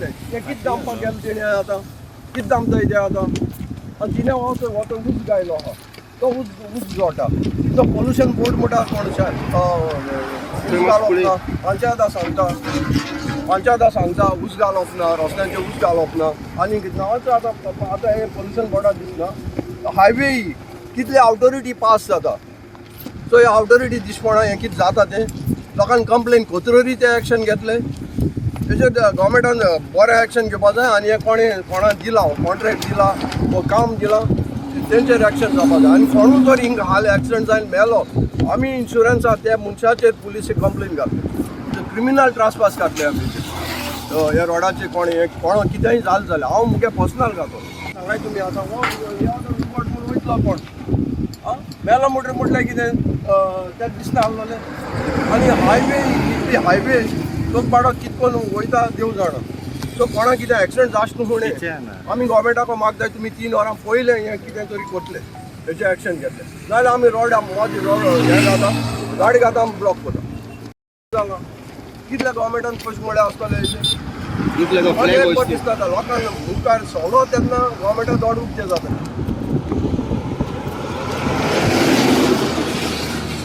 गेले ते कितें दामपाक गेले तेणे आतां कितें दामता तें आतां आनी तिणें वचून उस गायलो आहा तो उस जोडटा तो पोल्युशन बोर्ड म्हणटा कोणशान उस घालप ना पंचायता सांगता उस घालप ना रस्त्यांचेर उस घालप ना आनी कितें ना आतां हें पोल्युशन बोर्डाक दिसना हायवे कितले ऑथॉरिटी पास जाता सो ह्या ऑथॉरिटी दिसपणा हें कितें जाता तें लोकांनी कंप्लेन कोतरोरी ते एक्शन घेतले तेजेर गव्हर्मेंटान बरें एक्शन घेवपा जाय आनी हे कोणा दिला कॉन्ट्रॅक्ट दिला वो काम दिला तेंचेर एक्शन जावपा जाय आनी कोणूय जर हिंग हाल एक्सिडेंट जावन मेलो आमी इन्शुरन्सा त्या मनशाचेर पुलिशेक कंप्लेन घातले क्रिमिनल ट्रासपास घातले आमी ह्या रोडाचेर कोण कितेंय जालें जाल्यार हांव मुगे पर्सनल घातो सांगाय तुमी आतां हो रिपोर्ट म्हणून वयतलो कोण मेलो म्हटल्यार कितें तें दिसता आहलोलें आनी हायवे इतली हायवे लोक बाडो कितकोन वयता देव जाणा सो कोणाक कितें एक्सिडेंट जावचें न्हू म्हणून आमी गव्हर्मेंटाक मागताय तुमी 3 वरां पयलें हें कितें तरी करतले हेचें एक्शन घेतलें नाजाल्यार आमी रोड हें जाता गाडी घाता आमी ब्लॉक करता सांगा कितले गव्हर्मेंटान पयशे म्हळ्यार आसतले हेचे दिसता लोकांक मुखार सोलो तेन्ना गव्हर्मेंटाक दोड उक्तें जाता